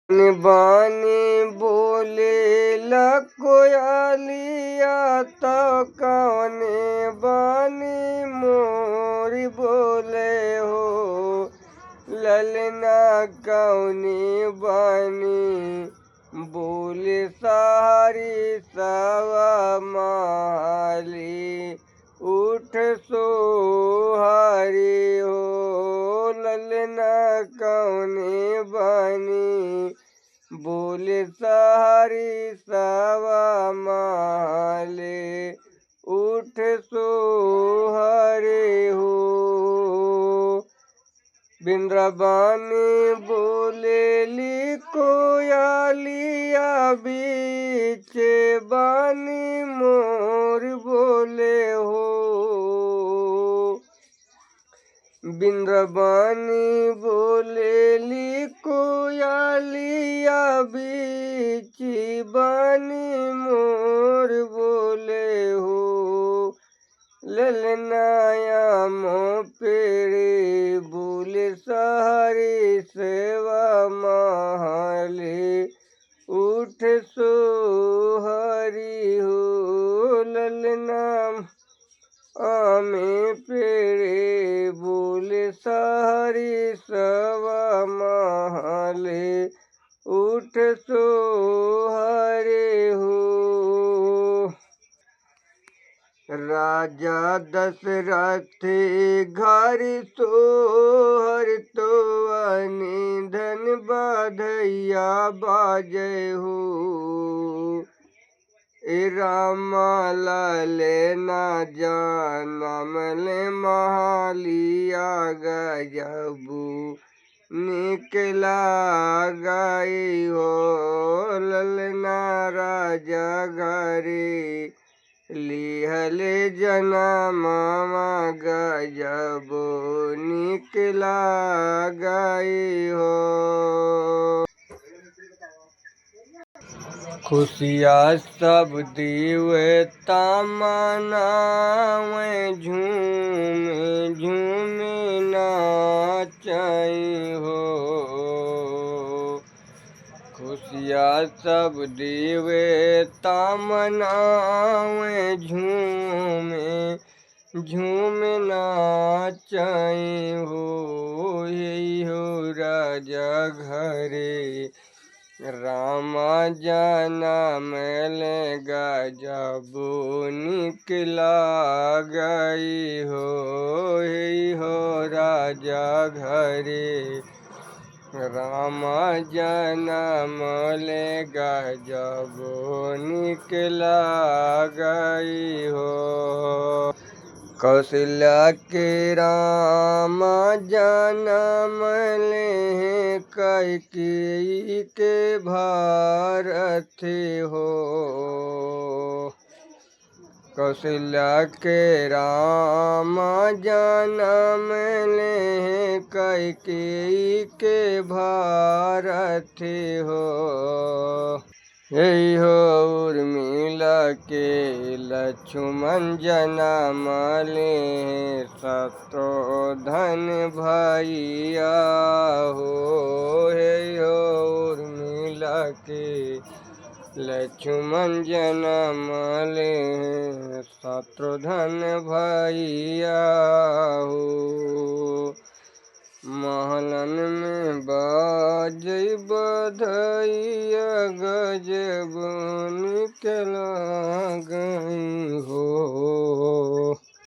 बानी बोले कोयलिया तो कौने बानी मोरी बोले हो। ललना कौने बानी बोले सारी सवा माली उठ सोहारी हो। ललना कौने बानी बोले सारी सवा माले उठ सोहरे हो। बिंद्राबानी बोले कोयलिया बीच बानी मोर बोले हो। बिंद्राबानी बोले कोयलिया बीच बानी मोर बोले हो। ललनाया मो पेड़े बोले सारी सेवा महले उठ सोहरी हो। ललना आमे पेड़े बोले सारी सवा महले उठ सोहरे हो। राजा दशरथ घर सोहर तो अनिधन बधैया बाजै हो। रामा लाले ना जानम ले महालिया गजबू निकला गई हो। ललना राजा घरे लिहले जनम गजबो निकला गई हो। खुशिया सब देवता मनावे झूमे झूमे नाचई हो। खुशिया सब देवता मनावे झूमे झूमे नाचई हो। यही हो राजा घरे रामा जनम ले गजबो निकला गई हो। यही हो राजा घरे रामा जनम ले गजबो निकला गई हो। कौशल्या के रामा जनम ले कैकेयी के भारत हो। कौशल्या के रामा जनम ले कैकेयी के भारत हो। यही हो उर्मिला के लक्ष्मण जनम ले शत्रुघ्न भैया हो। यही हो उर्मिला के लक्ष्मण जनम ले शत्रुघ्न भैया हो। महलन में बाजै बधैया गजब निकला गई हो।